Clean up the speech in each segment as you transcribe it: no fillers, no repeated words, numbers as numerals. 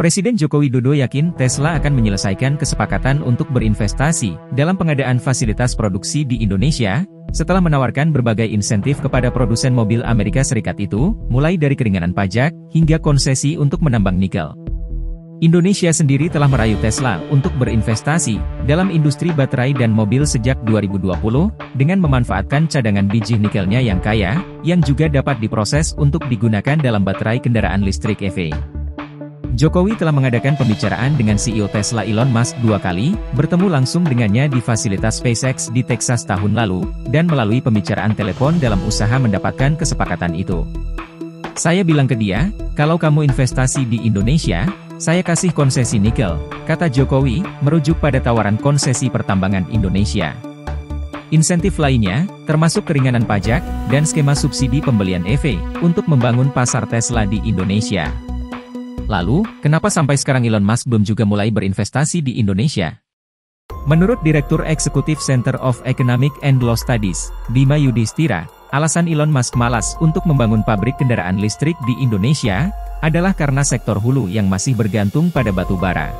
Presiden Joko Widodo yakin Tesla akan menyelesaikan kesepakatan untuk berinvestasi dalam pengadaan fasilitas produksi di Indonesia, setelah menawarkan berbagai insentif kepada produsen mobil Amerika Serikat itu, mulai dari keringanan pajak, hingga konsesi untuk menambang nikel. Indonesia sendiri telah merayu Tesla untuk berinvestasi dalam industri baterai dan mobil sejak 2020, dengan memanfaatkan cadangan biji nikelnya yang kaya, yang juga dapat diproses untuk digunakan dalam baterai kendaraan listrik EV. Jokowi telah mengadakan pembicaraan dengan CEO Tesla Elon Musk 2 kali, bertemu langsung dengannya di fasilitas SpaceX di Texas tahun lalu, dan melalui pembicaraan telepon dalam usaha mendapatkan kesepakatan itu. Saya bilang ke dia, kalau kamu investasi di Indonesia, saya kasih konsesi nikel, kata Jokowi, merujuk pada tawaran konsesi pertambangan Indonesia. Insentif lainnya, termasuk keringanan pajak, dan skema subsidi pembelian EV, untuk membangun pasar Tesla di Indonesia. Lalu, kenapa sampai sekarang Elon Musk belum juga mulai berinvestasi di Indonesia? Menurut Direktur Eksekutif Center of Economic and Law Studies, Bima Yudhistira, alasan Elon Musk malas untuk membangun pabrik kendaraan listrik di Indonesia, adalah karena sektor hulu yang masih bergantung pada batu bara.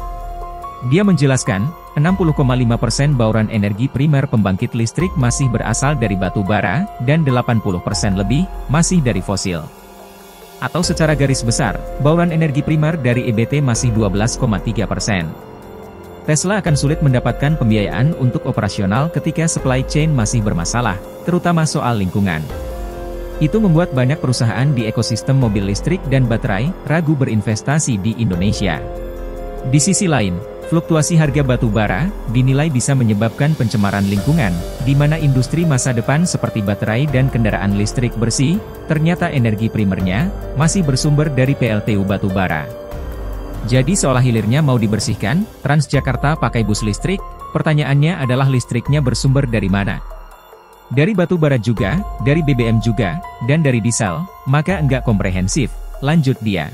Dia menjelaskan, 60,5% bauran energi primer pembangkit listrik masih berasal dari batu bara, dan 80% lebih, masih dari fosil. Atau secara garis besar, bauran energi primer dari EBT masih 12,3%. Tesla akan sulit mendapatkan pembiayaan untuk operasional ketika supply chain masih bermasalah, terutama soal lingkungan. Itu membuat banyak perusahaan di ekosistem mobil listrik dan baterai, ragu berinvestasi di Indonesia. Di sisi lain, fluktuasi harga batu bara dinilai bisa menyebabkan pencemaran lingkungan, di mana industri masa depan seperti baterai dan kendaraan listrik bersih, ternyata energi primernya masih bersumber dari PLTU batu bara. Jadi seolah hilirnya mau dibersihkan, Transjakarta pakai bus listrik, pertanyaannya adalah listriknya bersumber dari mana? Dari batu bara juga, dari BBM juga, dan dari diesel, maka enggak komprehensif, lanjut dia.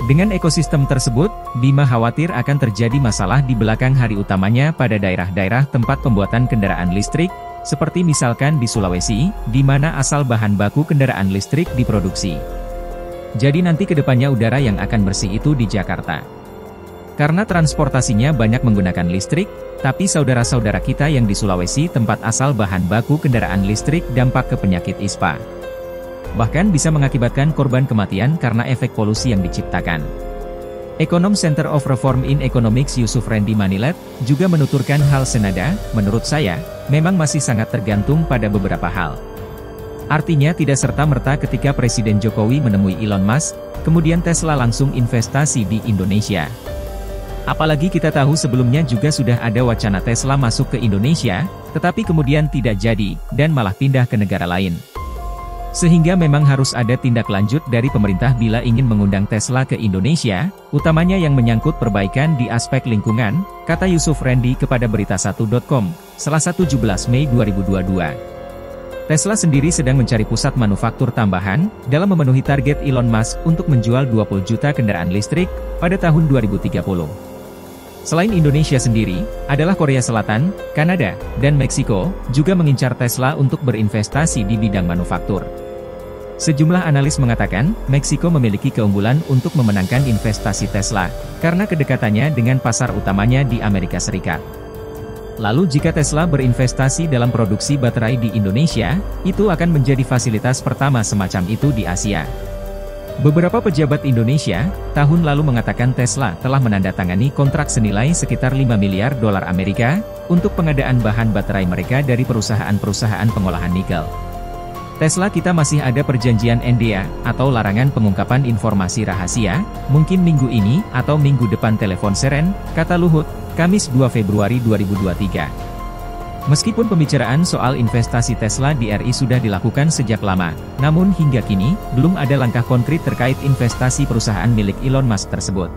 Dengan ekosistem tersebut, Bima khawatir akan terjadi masalah di belakang hari utamanya pada daerah-daerah tempat pembuatan kendaraan listrik, seperti misalkan di Sulawesi, di mana asal bahan baku kendaraan listrik diproduksi. Jadi nanti kedepannya udara yang akan bersih itu di Jakarta. Karena transportasinya banyak menggunakan listrik, tapi saudara-saudara kita yang di Sulawesi tempat asal bahan baku kendaraan listrik dampak ke penyakit ISPA. Bahkan bisa mengakibatkan korban kematian karena efek polusi yang diciptakan. Ekonom Center of Reform in Economics Yusuf Randy Manilat juga menuturkan hal senada, menurut saya, memang masih sangat tergantung pada beberapa hal. Artinya tidak serta-merta ketika Presiden Jokowi menemui Elon Musk, kemudian Tesla langsung investasi di Indonesia. Apalagi kita tahu sebelumnya juga sudah ada wacana Tesla masuk ke Indonesia, tetapi kemudian tidak jadi, dan malah pindah ke negara lain. Sehingga memang harus ada tindak lanjut dari pemerintah bila ingin mengundang Tesla ke Indonesia, utamanya yang menyangkut perbaikan di aspek lingkungan, kata Yusuf Randy kepada Berita1.com, Selasa 17 Mei 2022. Tesla sendiri sedang mencari pusat manufaktur tambahan, dalam memenuhi target Elon Musk untuk menjual 20 juta kendaraan listrik, pada tahun 2030. Selain Indonesia sendiri, adalah Korea Selatan, Kanada, dan Meksiko, juga mengincar Tesla untuk berinvestasi di bidang manufaktur. Sejumlah analis mengatakan, Meksiko memiliki keunggulan untuk memenangkan investasi Tesla, karena kedekatannya dengan pasar utamanya di Amerika Serikat. Lalu jika Tesla berinvestasi dalam produksi baterai di Indonesia, itu akan menjadi fasilitas pertama semacam itu di Asia. Beberapa pejabat Indonesia, tahun lalu mengatakan Tesla telah menandatangani kontrak senilai sekitar 5 miliar dolar Amerika, untuk pengadaan bahan baterai mereka dari perusahaan-perusahaan pengolahan nikel. Tesla kita masih ada perjanjian NDA, atau larangan pengungkapan informasi rahasia, mungkin minggu ini, atau minggu depan telepon seren, kata Luhut, Kamis 2 Februari 2023. Meskipun pembicaraan soal investasi Tesla di RI sudah dilakukan sejak lama, namun hingga kini, belum ada langkah konkret terkait investasi perusahaan milik Elon Musk tersebut.